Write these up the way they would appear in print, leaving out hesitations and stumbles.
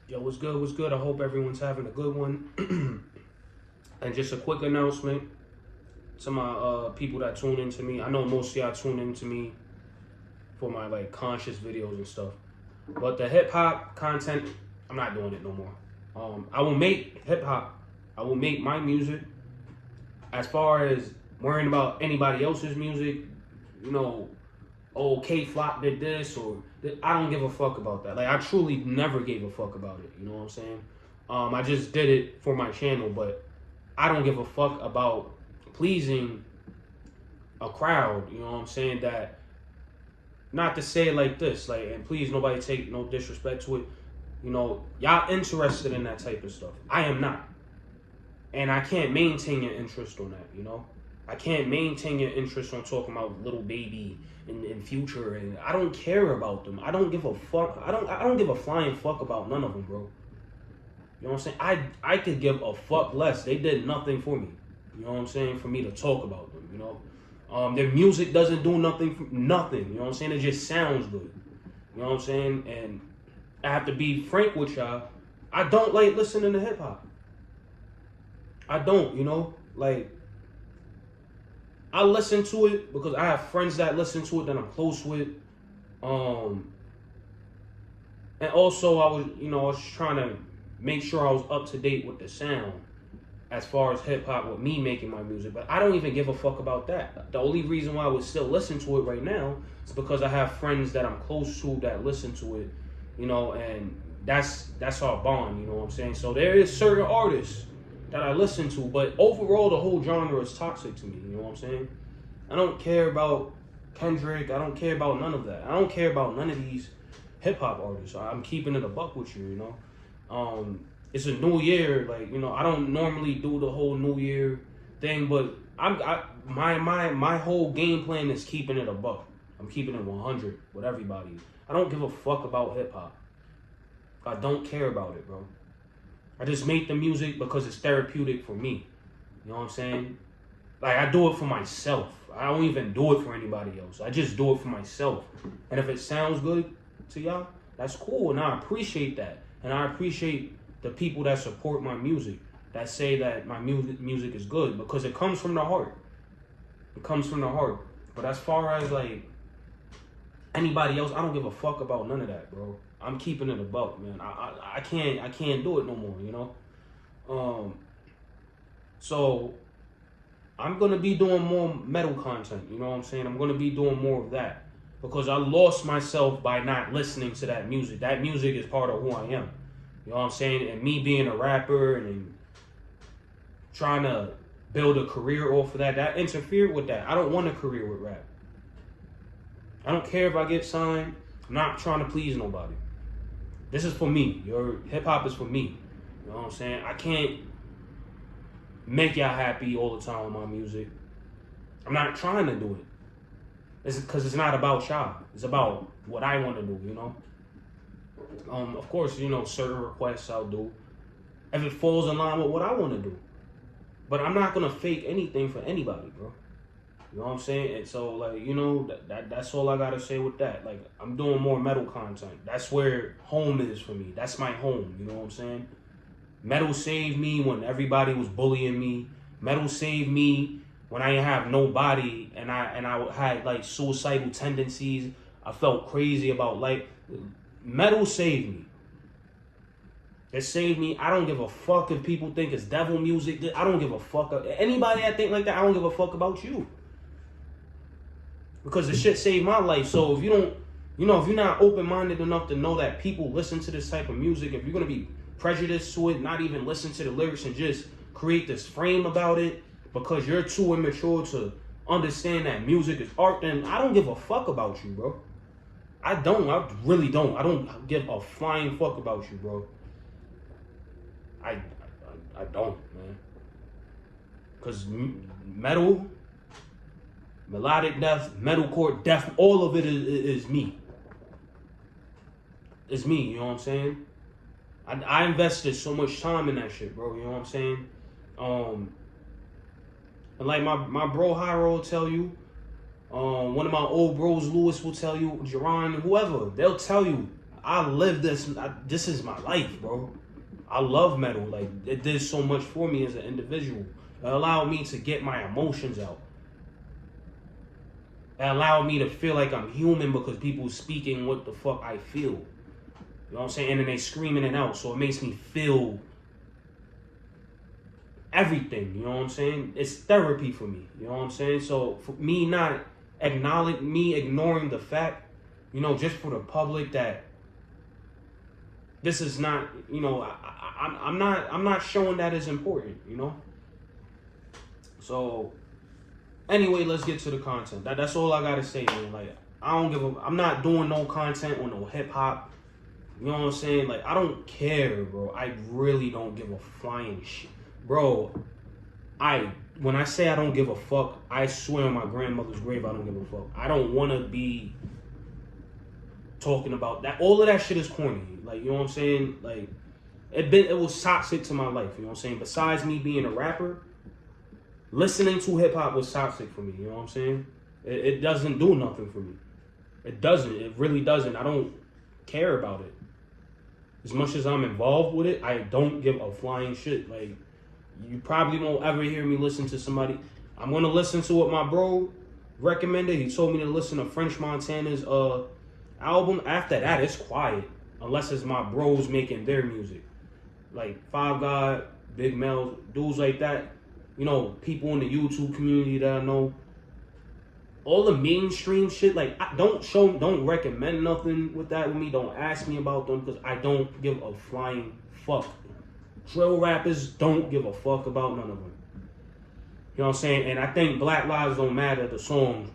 Yo, what's good? What's good? I hope everyone's having a good one. And just a quick announcement to my people that tune into me. I know most of y'all tune into me for my like conscious videos and stuff, but the hip hop content, I'm not doing it no more. I will make hip hop. I will make my music. As far as worrying about anybody else's music, you know, oh, K Flock did this or I don't give a fuck about that. Like I truly never gave a fuck about it. You know what I'm saying? I just did it for my channel, but I don't give a fuck about pleasing a crowd. You know what I'm saying? That not to say it like this, like, and please nobody take no disrespect to it. You know, y'all interested in that type of stuff. I am not, and I can't maintain your interest on that. You know, I can't maintain your interest on talking about Little Baby and Future, and I don't care about them. I don't give a fuck. I don't give a flying fuck about none of them, bro. You know what I'm saying? I could give a fuck less. They did nothing for me. You know what I'm saying? For me to talk about them, you know. Their music doesn't do nothing. You know what I'm saying? It just sounds good. You know what I'm saying? And I have to be frank with y'all. I don't like listening to hip hop. I don't, you know? Like, I listen to it because I have friends that listen to it that I'm close with. And also I was trying to make sure I was up to date with the sound as far as hip hop with me making my music. But I don't even give a fuck about that. The only reason why I would still listen to it right now is because I have friends that I'm close to that listen to it, you know, and that's our bond, you know what I'm saying? So there is certain artists that I listen to, but overall the whole genre is toxic to me, you know what I'm saying? I don't care about Kendrick, I don't care about none of that. I don't care about none of these hip hop artists. I'm keeping it a buck with you, you know? It's a new year, like, you know, I don't normally do the whole new year thing, but my whole game plan is keeping it a buck. I'm keeping it 100 with everybody. I don't give a fuck about hip hop. I don't care about it, bro. I just make the music because it's therapeutic for me. You know what I'm saying? Like, I do it for myself. I don't even do it for anybody else. I just do it for myself. And if it sounds good to y'all, that's cool, and I appreciate that. And I appreciate the people that support my music, that say that my music is good, because it comes from the heart. It comes from the heart. But as far as like anybody else, I don't give a fuck about none of that, bro. I'm keeping it a buck, man. I can't do it no more, you know. So I'm gonna be doing more metal content, you know what I'm saying? I'm gonna be doing more of that because I lost myself by not listening to that music. That music is part of who I am. You know what I'm saying? And me being a rapper and trying to build a career off of that interfered with that. I don't want a career with rap. I don't care if I get signed. I'm not trying to please nobody. This is for me. Your hip hop is for me. You know what I'm saying? I can't make y'all happy all the time with my music. I'm not trying to do it. It's because it's not about y'all. It's about what I want to do, you know? Of course, you know, certain requests I'll do if it falls in line with what I want to do. But I'm not going to fake anything for anybody, bro. You know what I'm saying? And so, like, you know, that's all I got to say with that. Like, I'm doing more metal content. That's where home is for me. That's my home, you know what I'm saying? Metal saved me when everybody was bullying me. Metal saved me when I didn't have nobody and I had, like, suicidal tendencies. I felt crazy about life. Metal saved me. It saved me. I don't give a fuck if people think it's devil music. I don't give a fuck. Anybody that think like that, I don't give a fuck about you. Because the shit saved my life. So if you don't, you know, if you're not open-minded enough to know that people listen to this type of music, if you're going to be prejudiced to it, not even listen to the lyrics and just create this frame about it because you're too immature to understand that music is art, then I don't give a fuck about you, bro. I really don't. I don't give a flying fuck about you, bro. I don't, man. Because metal, melodic death, metalcore death, all of it is me. It's me, you know what I'm saying? I invested so much time in that shit, bro, you know what I'm saying? And like my bro Hyro will tell you, one of my old bros, Lewis, will tell you, Jerron, whoever, they'll tell you, I live this. This is my life, bro. I love metal. Like, it did so much for me as an individual. It allowed me to get my emotions out. It allowed me to feel like I'm human because people speaking what the fuck I feel. You know what I'm saying? And then they screaming it out. So it makes me feel everything. You know what I'm saying? It's therapy for me. You know what I'm saying? So for me ignoring the fact, you know, just for the public that this is not, you know, I'm not showing that as important, you know? So anyway, let's get to the content. That's all I gotta say, man. Like, I'm not doing no content on no hip hop. You know what I'm saying? Like, I don't care, bro. I really don't give a flying shit. Bro, when I say I don't give a fuck, I swear on my grandmother's grave I don't give a fuck. I don't wanna be talking about that. All of that shit is corny. Like, you know what I'm saying? Like, it was toxic to my life, you know what I'm saying? Besides me being a rapper, listening to hip hop was toxic for me, you know what I'm saying? It doesn't do nothing for me. It doesn't. It really doesn't. I don't care about it. As much as I'm involved with it, I don't give a flying shit. Like, you probably won't ever hear me listen to somebody. I'm gonna listen to what my bro recommended. He told me to listen to French Montana's album. After that, it's quiet. Unless it's my bros making their music. Like Five God, Big Mel, dudes like that. You know, people in the YouTube community that I know. All the mainstream shit, like, don't recommend nothing with that with me. Don't ask me about them because I don't give a flying fuck. Drill rappers don't give a fuck about none of them. You know what I'm saying? And I think Black Lives Don't Matter, the song,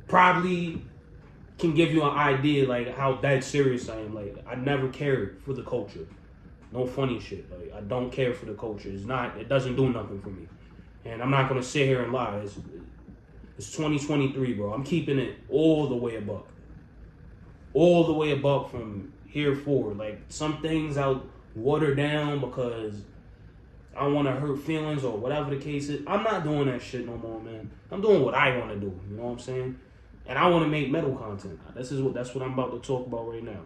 probably can give you an idea, like, how dead serious I am. Like, I never cared for the culture. No funny shit. Like, I don't care for the culture. It doesn't do nothing for me. And I'm not going to sit here and lie. It's 2023, bro. I'm keeping it all the way above. All the way above from here forward. Like, some things I'll water down because I don't want to hurt feelings or whatever the case is. I'm not doing that shit no more, man. I'm doing what I want to do. You know what I'm saying? And I want to make metal content. That's what I'm about to talk about right now.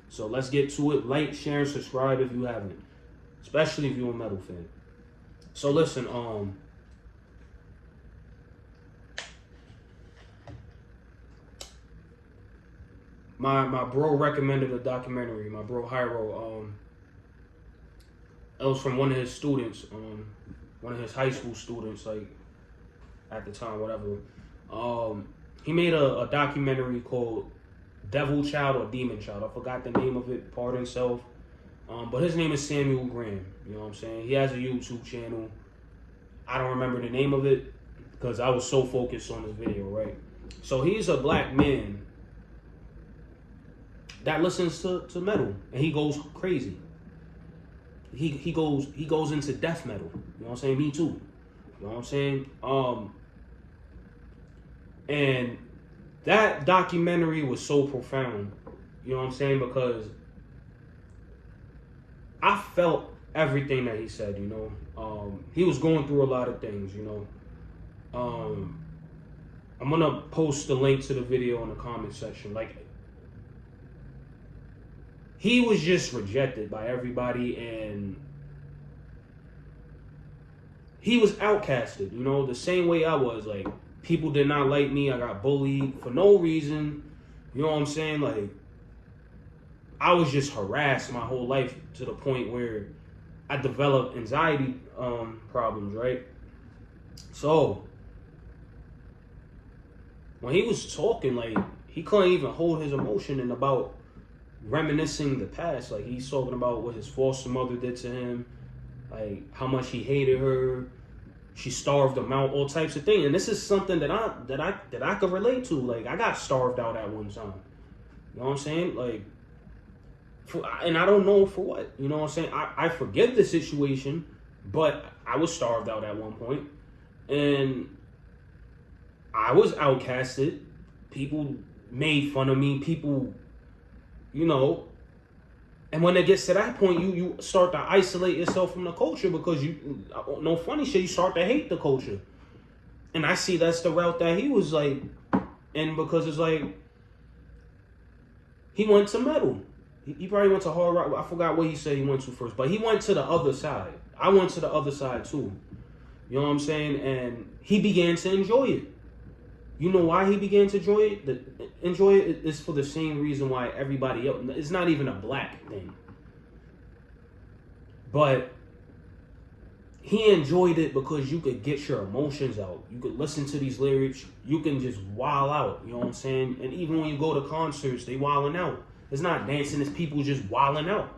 So let's get to it. Like, share, and subscribe if you haven't. Especially if you're a metal fan. So listen, my bro recommended a documentary. My bro Hyro, it was from one of his students, one of his high school students, like, at the time, whatever. He made a documentary called Devil Child or Demon Child. I forgot the name of it, pardon self. But his name is Samuel Graham. You know what I'm saying? He has a YouTube channel. I don't remember the name of it because I was so focused on this video, right? So he's a black man that listens to metal and he goes crazy. He goes into death metal. You know what I'm saying? Me too. You know what I'm saying? And that documentary was so profound. You know what I'm saying? Because I felt everything that he said, you know. He was going through a lot of things, you know. I'm gonna post the link to the video in the comment section. Like, he was just rejected by everybody and he was outcasted, you know, the same way I was. Like, people did not like me. I got bullied for no reason. You know what I'm saying? Like, I was just harassed my whole life to the point where I developed anxiety problems, right? So, when he was talking, like, he couldn't even hold his emotion and about reminiscing the past. Like, he's talking about what his foster mother did to him, like how much he hated her, she starved him out, all types of things. And this is something that I could relate to. Like, I got starved out at one time. You know what I'm saying? Like, and I don't know for what. You know what I'm saying? I forgive the situation, but I was starved out at one point, and I was outcasted. People made fun of me. People, you know, and when it gets to that point, you start to isolate yourself from the culture because no funny shit, you start to hate the culture. And I see that's the route that he was like, and because it's like, He went to metal. He probably went to hard rock. I forgot what he said he went to first, but he went to the other side. I went to the other side too. You know what I'm saying? And he began to enjoy it. You know why he began to enjoy it? It's for the same reason why everybody else. It's not even a black thing. But he enjoyed it because you could get your emotions out. You could listen to these lyrics. You can just wild out. You know what I'm saying? And even when you go to concerts, they wilding out. It's not dancing. It's people just wilding out.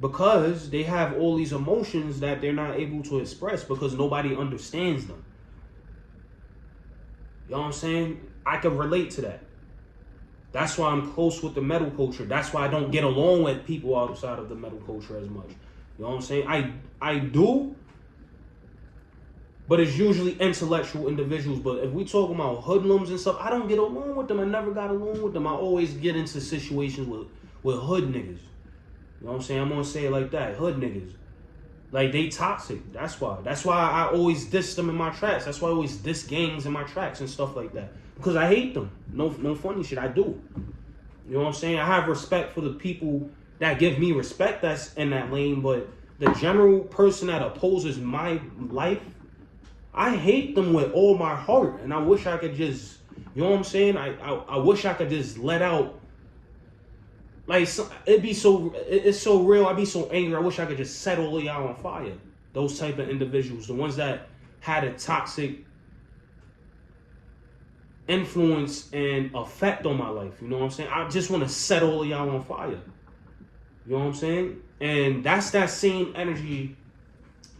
Because they have all these emotions that they're not able to express because nobody understands them. You know what I'm saying? I can relate to that. That's why I'm close with the metal culture. That's why I don't get along with people outside of the metal culture as much. You know what I'm saying? I do, but it's usually intellectual individuals. But if we talk about hoodlums and stuff, I don't get along with them. I never got along with them. I always get into situations with hood niggas. You know what I'm saying? I'm gonna say it like that. Hood niggas. Like, they toxic. That's why. That's why I always diss them in my tracks. That's why I always diss gangs in my tracks and stuff like that. Because I hate them. No funny shit. I do. You know what I'm saying? I have respect for the people that give me respect that's in that lane. But the general person that opposes my life, I hate them with all my heart. And I wish I could just, you know what I'm saying? I wish I could just let out. Like, it's so real. I'd be so angry. I wish I could just set all of y'all on fire. Those type of individuals, the ones that had a toxic influence and effect on my life. You know what I'm saying? I just want to set all of y'all on fire. You know what I'm saying? And that's that same energy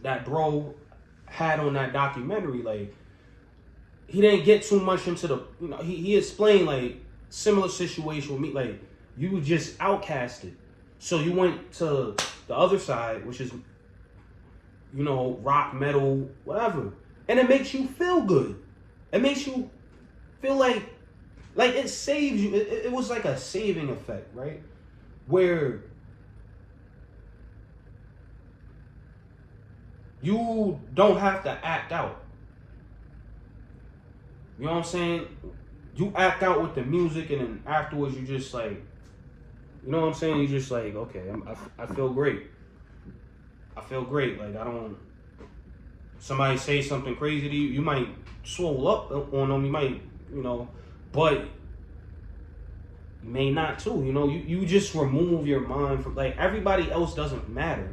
that bro had on that documentary. Like, he didn't get too much into the, you know, he explained, like, similar situation with me. Like, you were just outcasted. So you went to the other side, which is, you know, rock, metal, whatever. And it makes you feel good. It makes you feel like it saves you. It was like a saving effect, right? Where you don't have to act out. You know what I'm saying? You act out with the music, and then afterwards you just like, you know what I'm saying? You just like, okay, I feel great. I feel great. Like, I don't, somebody say something crazy to you, you might swole up on them, you might, you know, but you may not too, you know, you just remove your mind from, like, everybody else doesn't matter.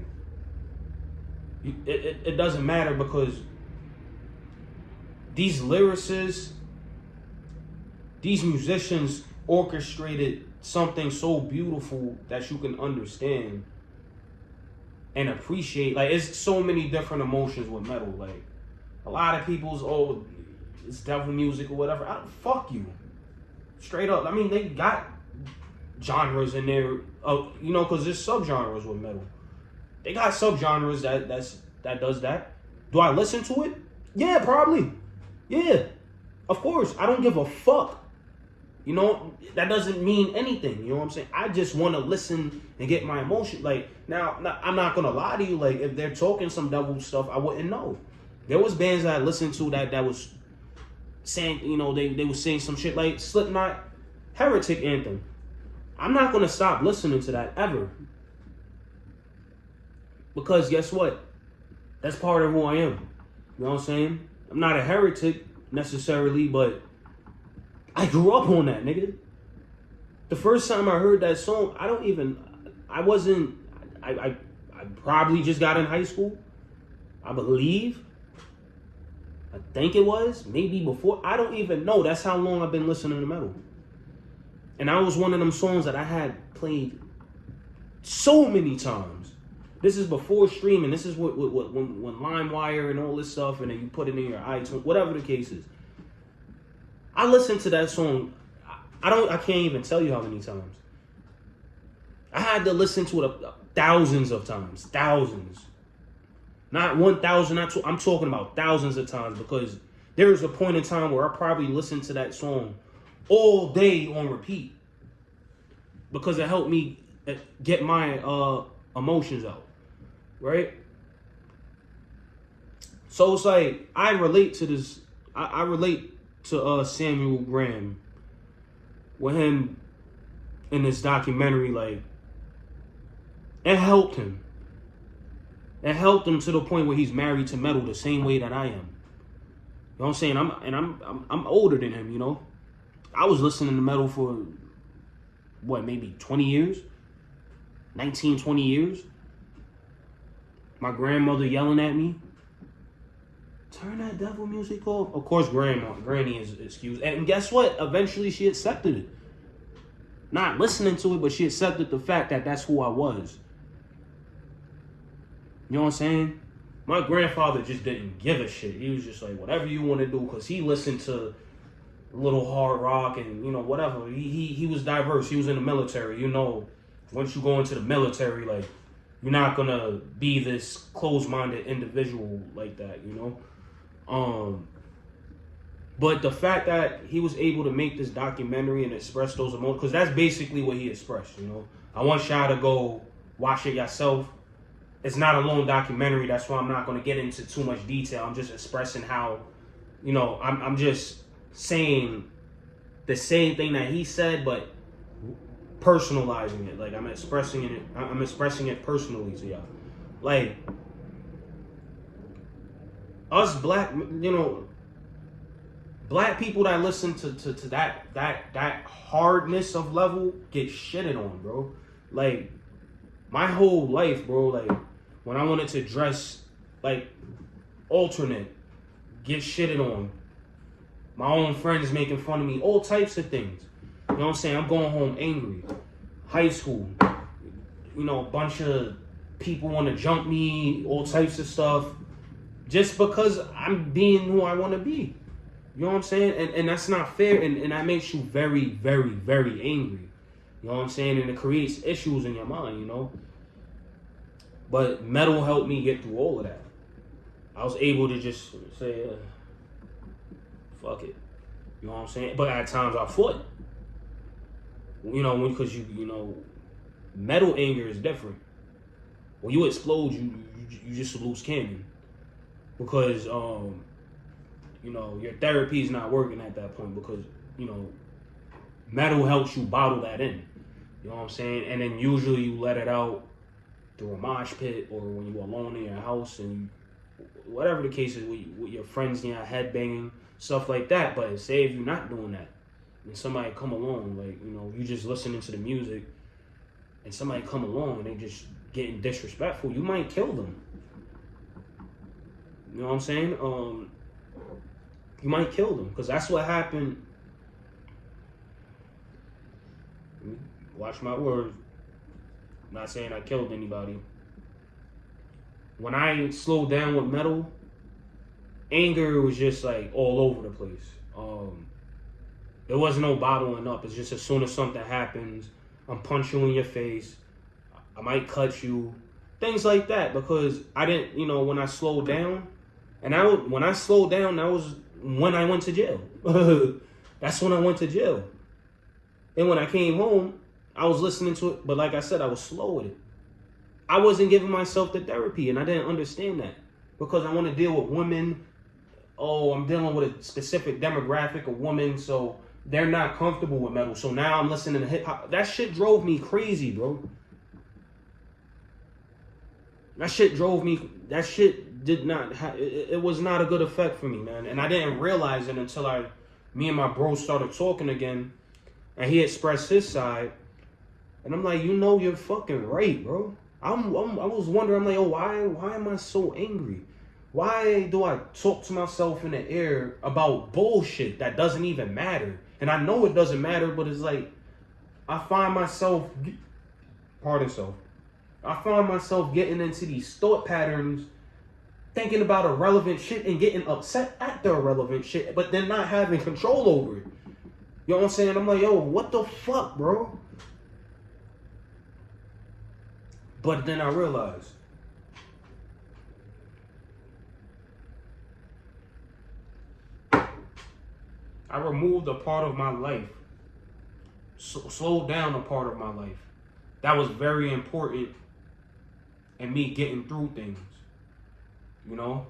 It doesn't matter because these lyricists, these musicians orchestrated something so beautiful that you can understand and appreciate. Like, it's so many different emotions with metal. Like, a lot of people's, oh, it's devil music or whatever. Fuck you. Straight up. I mean, they got genres in there, you know, because there's subgenres with metal. They got subgenres that does that. Do I listen to it? Yeah, probably. Yeah, of course. I don't give a fuck. You know, that doesn't mean anything. You know what I'm saying? I just want to listen and get my emotion. Like, now, I'm not going to lie to you. Like, if they're talking some devil stuff, I wouldn't know. There was bands that I listened to that was saying, you know, they were saying some shit like Slipknot, Heretic Anthem. I'm not going to stop listening to that ever. Because guess what? That's part of who I am. You know what I'm saying? I'm not a heretic necessarily, but I grew up on that, nigga. The first time I heard that song, I probably just got in high school. I believe. I think it was. Maybe before. I don't even know. That's how long I've been listening to metal. And that was one of them songs that I had played so many times. This is before streaming. This is when LimeWire and all this stuff, and then you put it in your iTunes, whatever the case is. I listened to that song, I can't even tell you how many times. I had to listen to it thousands of times. Thousands. Not 1,000, not two. I'm talking about thousands of times, because there was a point in time where I probably listened to that song all day on repeat. Because it helped me get my emotions out. Right? So it's like, I relate to this. I relate to Samuel Graham, with him in this documentary, like, it helped him. It helped him to the point where he's married to metal the same way that I am. You know what I'm saying? I'm older than him, you know? I was listening to metal for, what, maybe 20 years? 19, 20 years? My grandmother yelling at me, turn that devil music off. Of course, Granny is excused. And guess what? Eventually, she accepted it. Not listening to it, but she accepted the fact that that's who I was. You know what I'm saying? My grandfather just didn't give a shit. He was just like, whatever you want to do, because he listened to a little hard rock and, you know, whatever. He was diverse. He was in the military. You know, once you go into the military, like, you're not going to be this closed-minded individual like that, you know? But the fact that he was able to make this documentary and express those emotions, because that's basically what he expressed, you know? I want y'all to go watch it yourself. It's not a long documentary. That's why I'm not going to get into too much detail. I'm just expressing how, you know, I'm just saying the same thing that he said, but personalizing it. Like, I'm expressing it personally to y'all. Like, us black, you know, black people that listen to that hardness of level get shitted on, bro. Like, my whole life, bro, like, when I wanted to dress, like, alternate, get shitted on. My own friends making fun of me, all types of things. You know what I'm saying? I'm going home angry. High school, you know, a bunch of people want to jump me, all types of stuff, just because I'm being who I want to be. You know what I'm saying? And that's not fair, and that makes you very, very, very angry. You know what I'm saying? And it creates issues in your mind, you know? But metal helped me get through all of that. I was able to just say, fuck it. You know what I'm saying? But at times I fought. You know, because you know, metal anger is different. When you explode, you just a loose cannon. Because, you know, your therapy is not working at that point because, you know, metal helps you bottle that in. You know what I'm saying? And then usually you let it out through a mosh pit or when you're alone in your house and whatever the case is with your friends, you know, headbanging, stuff like that. But say if you're not doing that and somebody come along, like, you know, you just listening to the music and somebody come along and they just getting disrespectful, you might kill them. You know what I'm saying? You might kill them because that's what happened. Watch my words. I'm not saying I killed anybody. When I slowed down with metal, anger was just like all over the place. There was no bottling up. It's just as soon as something happens, I'm punching you in your face. I might cut you. Things like that because I didn't, you know, when I slowed down, and when I slowed down, that was when I went to jail. That's when I went to jail. And when I came home, I was listening to it, but like I said, I was slow with it. I wasn't giving myself the therapy, and I didn't understand that because I want to deal with women. Oh, I'm dealing with a specific demographic of women, so they're not comfortable with metal. So now I'm listening to hip hop. That shit drove me crazy, bro. That shit did not, it was not a good effect for me, man. And I didn't realize it until me and my bro started talking again, and he expressed his side. And I'm like, you know, you're fucking right, bro. I was wondering, I'm like, oh, why am I so angry? Why do I talk to myself in the air about bullshit that doesn't even matter? And I know it doesn't matter, but it's like, I find myself getting into these thought patterns, thinking about irrelevant shit and getting upset at the irrelevant shit, but then not having control over it. You know what I'm saying? I'm like, yo, what the fuck, bro? But then I realized, I removed a part of my life, slowed down a part of my life. That was very important in me getting through things, you know?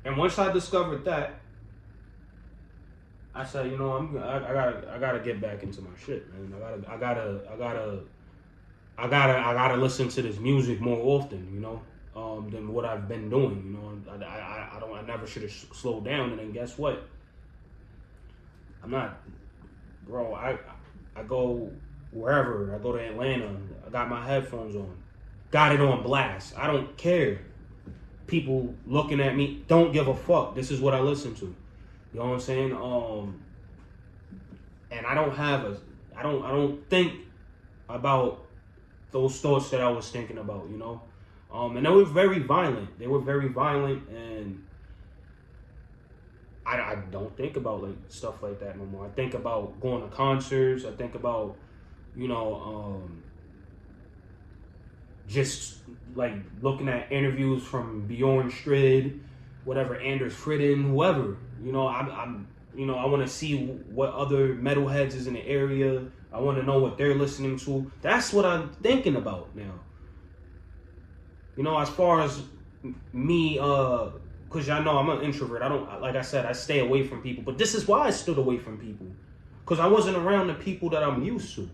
And once I discovered that, I said, you know, I gotta get back into my shit, man. I gotta listen to this music more often, you know, than what I've been doing. You know, I never should have slowed down. And then guess what? I'm not, bro. I go wherever. I go to Atlanta. I got my headphones on. Got it on blast. I don't care. People looking at me, don't give a fuck. This is what I listen to. You know what I'm saying? And I don't think about those thoughts that I was thinking about, you know? And they were very violent. And I don't think about like stuff like that no more. I think about going to concerts. I think about, you know, just like looking at interviews from Bjorn Strid, whatever, Anders Fridden, whoever. You know, I'm you know, I want to see what other metalheads is in the area. I want to know what they're listening to. That's what I'm thinking about now. You know, as far as me, because y'all know I'm an introvert. I don't, like I said, I stay away from people. But this is why I stood away from people. Because I wasn't around the people that I'm used to.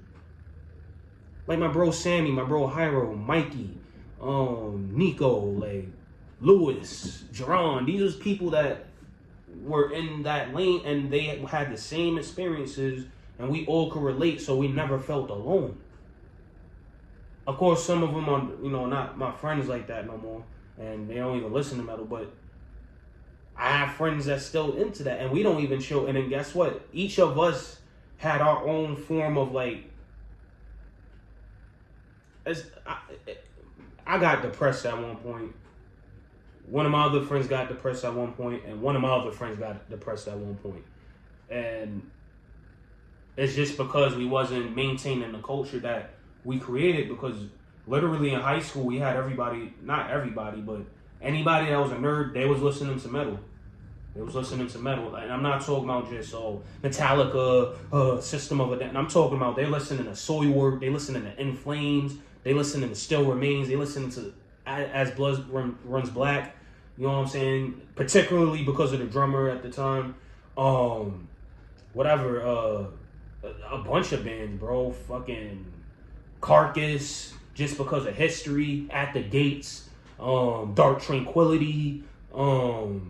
Like my bro Sammy, my bro Hyro, Mikey, Nico, like Lewis, Jerron. These are people that were in that lane and they had the same experiences and we all could relate, so we never felt alone. Of course, some of them are, you know, not my friends like that no more, and they don't even listen to metal, but I have friends that's still into that, and we don't even show. And then guess what? Each of us had our own form of like, I got depressed at one point. One of my other friends got depressed at one point, and one of my other friends got depressed at one point. And it's just because we wasn't maintaining the culture that we created, because literally in high school we had everybody, not everybody, but anybody that was a nerd, they was listening to metal. They was listening to metal. And I'm not talking about just Metallica, System of a Down. I'm talking about they listening to Soilwork, they listening to In Flames, they listening to Still Remains, they listening to As Blood Runs Black. You know what I'm saying? Particularly because of the drummer at the time. A bunch of bands, bro. Fucking Carcass, just because of history, At the Gates, Dark Tranquility, bro,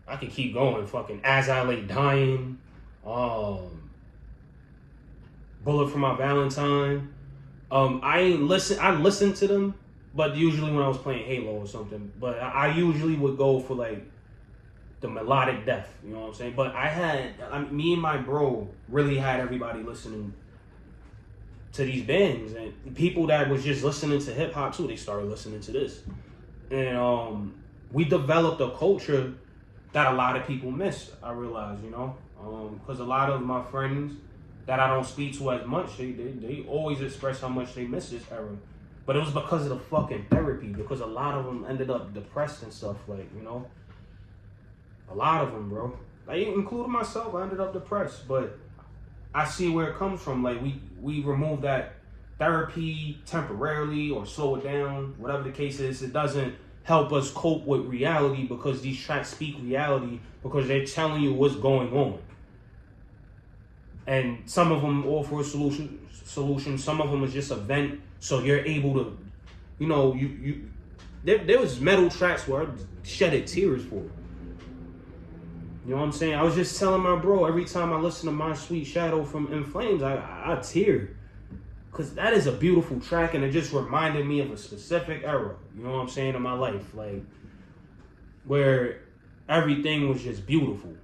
I could keep going. Fucking As I Lay Dying, Bullet for My Valentine. I listened to them, but usually when I was playing Halo or something. But I usually would go for like the melodic death, you know what I'm saying? But me and my bro really had everybody listening to these bands, and people that was just listening to hip hop too, they started listening to this. And we developed a culture that a lot of people miss, I realize, you know? Because a lot of my friends that I don't speak to as much, they always express how much they miss this era. But it was because of the fucking therapy, because a lot of them ended up depressed and stuff, like, you know? A lot of them, bro. Like, including myself, I ended up depressed. But I see where it comes from. Like, we remove that therapy temporarily or slow it down, whatever the case is. It doesn't help us cope with reality, because these tracks speak reality, because they're telling you what's going on. And some of them offer a solution. Some of them is just a vent, so you're able to, you know, there was metal tracks where I shedded tears for. You know what I'm saying? I was just telling my bro, every time I listen to My Sweet Shadow from In Flames, I tear. Because that is a beautiful track, and it just reminded me of a specific era, you know what I'm saying, in my life. Like, where everything was just beautiful.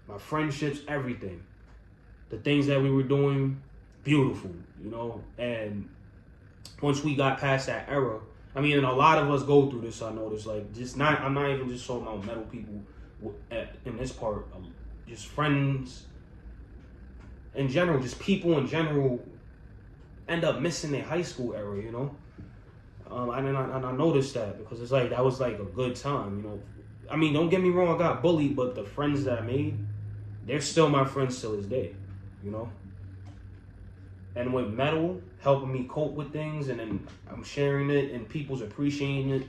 My friendships, everything. The things that we were doing, beautiful, you know? And once we got past that era, I mean, and a lot of us go through this, I noticed. Like, I'm not even just talking about metal people in this part, just friends in general, just people in general end up missing their high school era, you know. And I noticed that, because it's like that was like a good time, you know. I mean, don't get me wrong, I got bullied, but the friends that I made, they're still my friends till this day, you know. And with metal helping me cope with things, and then I'm sharing it and people's appreciating it,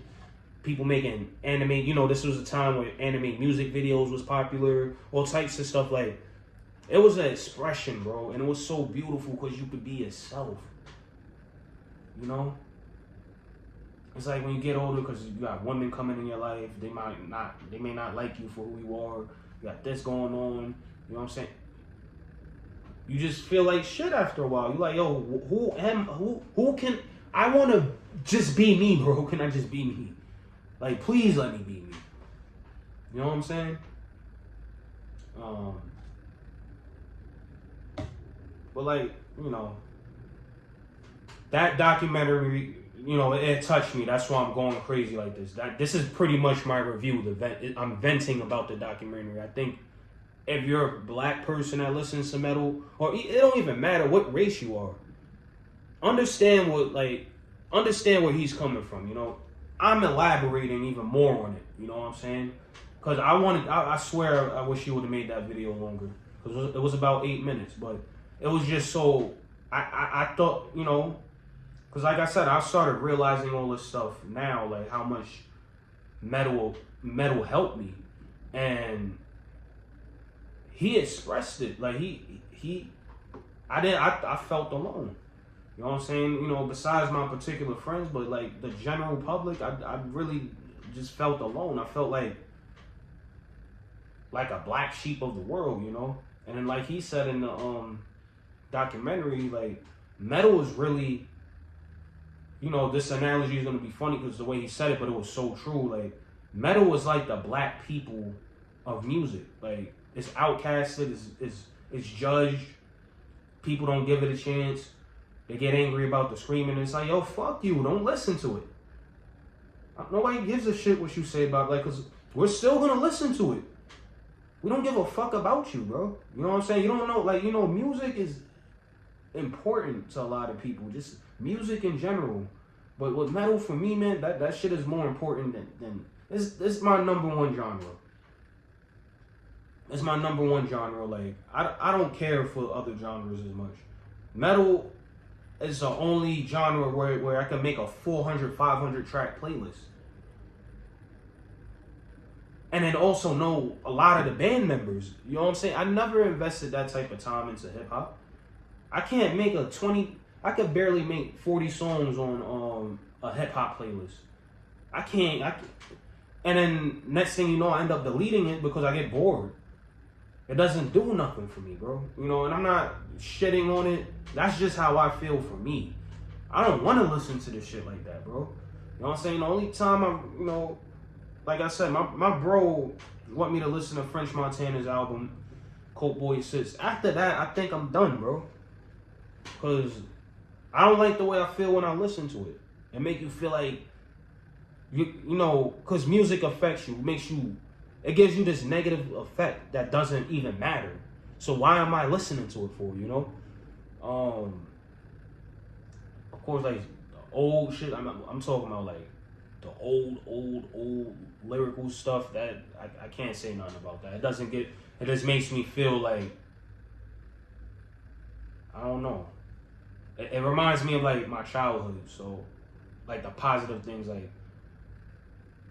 people making anime. You know, this was a time when anime music videos was popular, all types of stuff. Like, it was an expression, bro, and it was so beautiful because you could be yourself. You know, it's like when you get older, because you got women coming in your life, they may not like you for who you are. You got this going on. You know what I'm saying? You just feel like shit after a while. You're like, yo, who can? I want to just be me, bro. Can I just be me? Like, please let me be me. You know what I'm saying? But like, you know, that documentary, you know, it touched me. That's why I'm going crazy like this. This is pretty much my review. I'm venting about the documentary. I think if you're a black person that listens to metal, or it don't even matter what race you are, understand where he's coming from. You know, I'm elaborating even more on it. You know what I'm saying? Because I swear I wish you would have made that video longer. Because it was about 8 minutes, but it was just so, I thought, you know, because like I said, I started realizing all this stuff now, like how much metal helped me. And he expressed it. Like I felt alone. You know what I'm saying? You know, besides my particular friends, but like the general public, I really just felt alone. I felt like a black sheep of the world, you know? And then like he said in the documentary, like metal is really, you know, this analogy is gonna be funny because the way he said it, but it was so true. Like, metal is like the black people of music. Like, it's outcasted, it's judged. People don't give it a chance. They get angry about the screaming. And it's like, yo, fuck you. Don't listen to it. Nobody gives a shit what you say about, like, because we're still gonna listen to it. We don't give a fuck about you, bro. You know what I'm saying? You don't know, like, you know, music is important to a lot of people. Just music in general. But with metal, for me, man, that shit is more important than it's my number one genre. It's my number one genre. Like, I don't care for other genres as much. Metal is the only genre where I can make a 400, 500 track playlist. And then also know a lot of the band members. You know what I'm saying? I never invested that type of time into hip hop. I can't make I could barely make 40 songs on a hip hop playlist. I can't. And then next thing you know, I end up deleting it because I get bored. It doesn't do nothing for me, bro. You know, and I'm not shitting on it. That's just how I feel for me. I don't want to listen to this shit like that, bro. You know what I'm saying? The only time you know, like I said, my bro want me to listen to French Montana's album, Coke Boy 6. After that, I think I'm done, bro. Because I don't like the way I feel when I listen to it. It make you feel like, you know, because music affects you, it gives you this negative effect that doesn't even matter. So why am I listening to it for, you know? Of course, like, the old shit, I'm talking about, like, the old lyrical stuff that I can't say nothing about that. It just makes me feel like, I don't know. It reminds me of, like, my childhood. So, like, the positive things, like,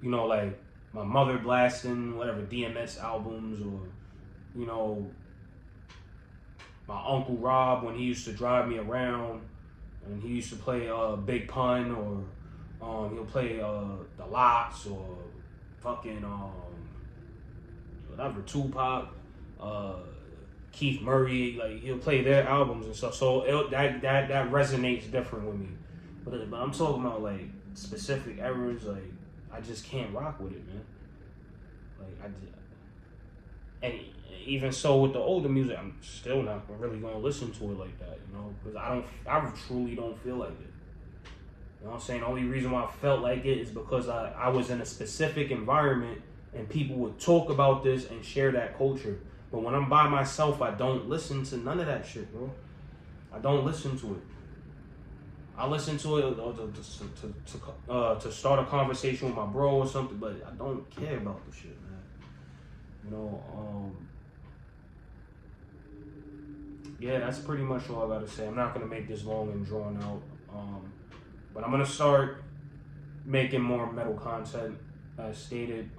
you know, like, my mother blasting whatever DMS albums, or, you know, my Uncle Rob when he used to drive me around and he used to play Big Pun, or he'll play The Lots, or fucking whatever, Tupac, Keith Murray. Like, he'll play their albums and stuff. So that resonates different with me. But I'm talking about, like, specific eras. Like, I just can't rock with it, man. Like, and even so with the older music, I'm still not really gonna listen to it like that, you know, because I truly don't feel like it. You know what I'm saying? The only reason why I felt like it is because I was in a specific environment and people would talk about this and share that culture. But when I'm by myself, I don't listen to none of that shit, bro. I don't listen to it. I listen to it to start a conversation with my bro or something, but I don't care about the shit, man. You know, yeah, that's pretty much all I gotta say. I'm not gonna make this long and drawn out, but I'm gonna start making more metal content as stated.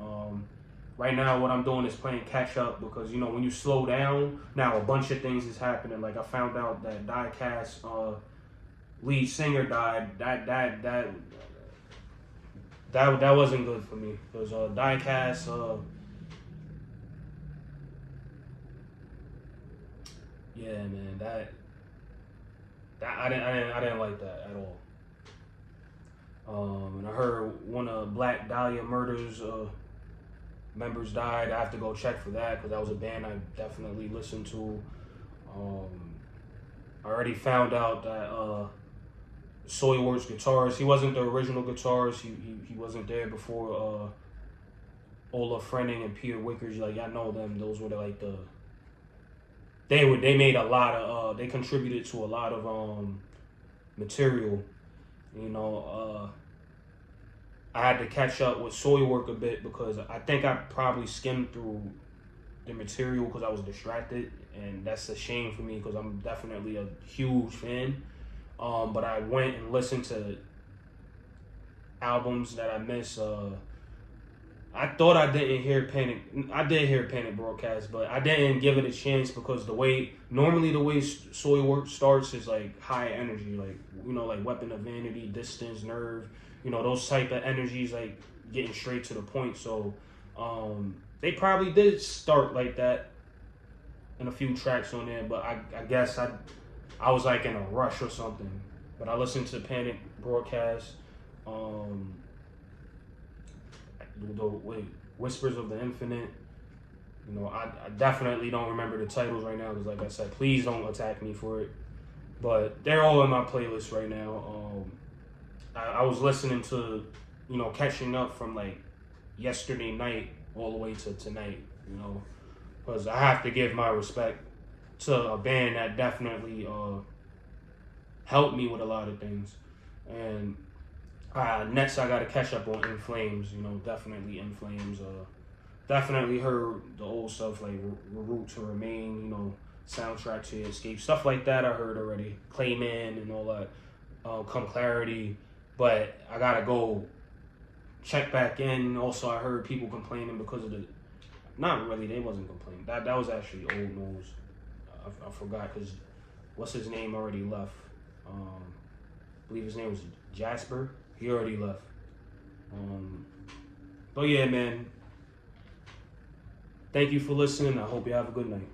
Right now, what I'm doing is playing catch up because you know when you slow down, now a bunch of things is happening. Like I found out that Diecast lead singer died. That wasn't good for me because Diecast. Yeah, man, that I didn't like that at all. And I heard one of Black Dahlia Murders members died. I have to go check for that because that was a band I definitely listened to. I already found out that Soilworks guitarist, he wasn't the original guitarist. He wasn't there before Olaf Frenning and Peter Wickers. Like I know them. Those were like the they made a lot of they contributed to a lot of material. You know, I had to catch up with Soilwork a bit because I think I probably skimmed through the material because I was distracted, and that's a shame for me because I'm definitely a huge fan. But I went and listened to albums that I missed. I thought I didn't hear Panic. I did hear Panic Broadcast, but I didn't give it a chance because normally the way Soilwork starts is like high energy, like you know, like Weapon of Vanity, Distance, Nerve, you know, those type of energies, like getting straight to the point. So they probably did start like that in a few tracks on there, but I guess I was like in a rush or something. But I listened to Panic Broadcast. Whispers of the Infinite. You know, I definitely don't remember the titles right now because, like I said, please don't attack me for it. But they're all in my playlist right now. I was listening to, you know, catching up from like yesterday night all the way to tonight. You know, because I have to give my respect to a band that definitely helped me with a lot of things. And next, I gotta catch up on In Flames. You know, definitely In Flames. Definitely heard the old stuff like Route to Remain. You know, soundtrack to Escape, stuff like that. I heard already. Clayman and all that. Come Clarity, but I gotta go check back in. Also, I heard people complaining because of the. Not really. They wasn't complaining. That was actually old news. I forgot because what's his name already left. I believe his name was Jasper. He already left. But yeah, man. Thank you for listening. I hope you have a good night.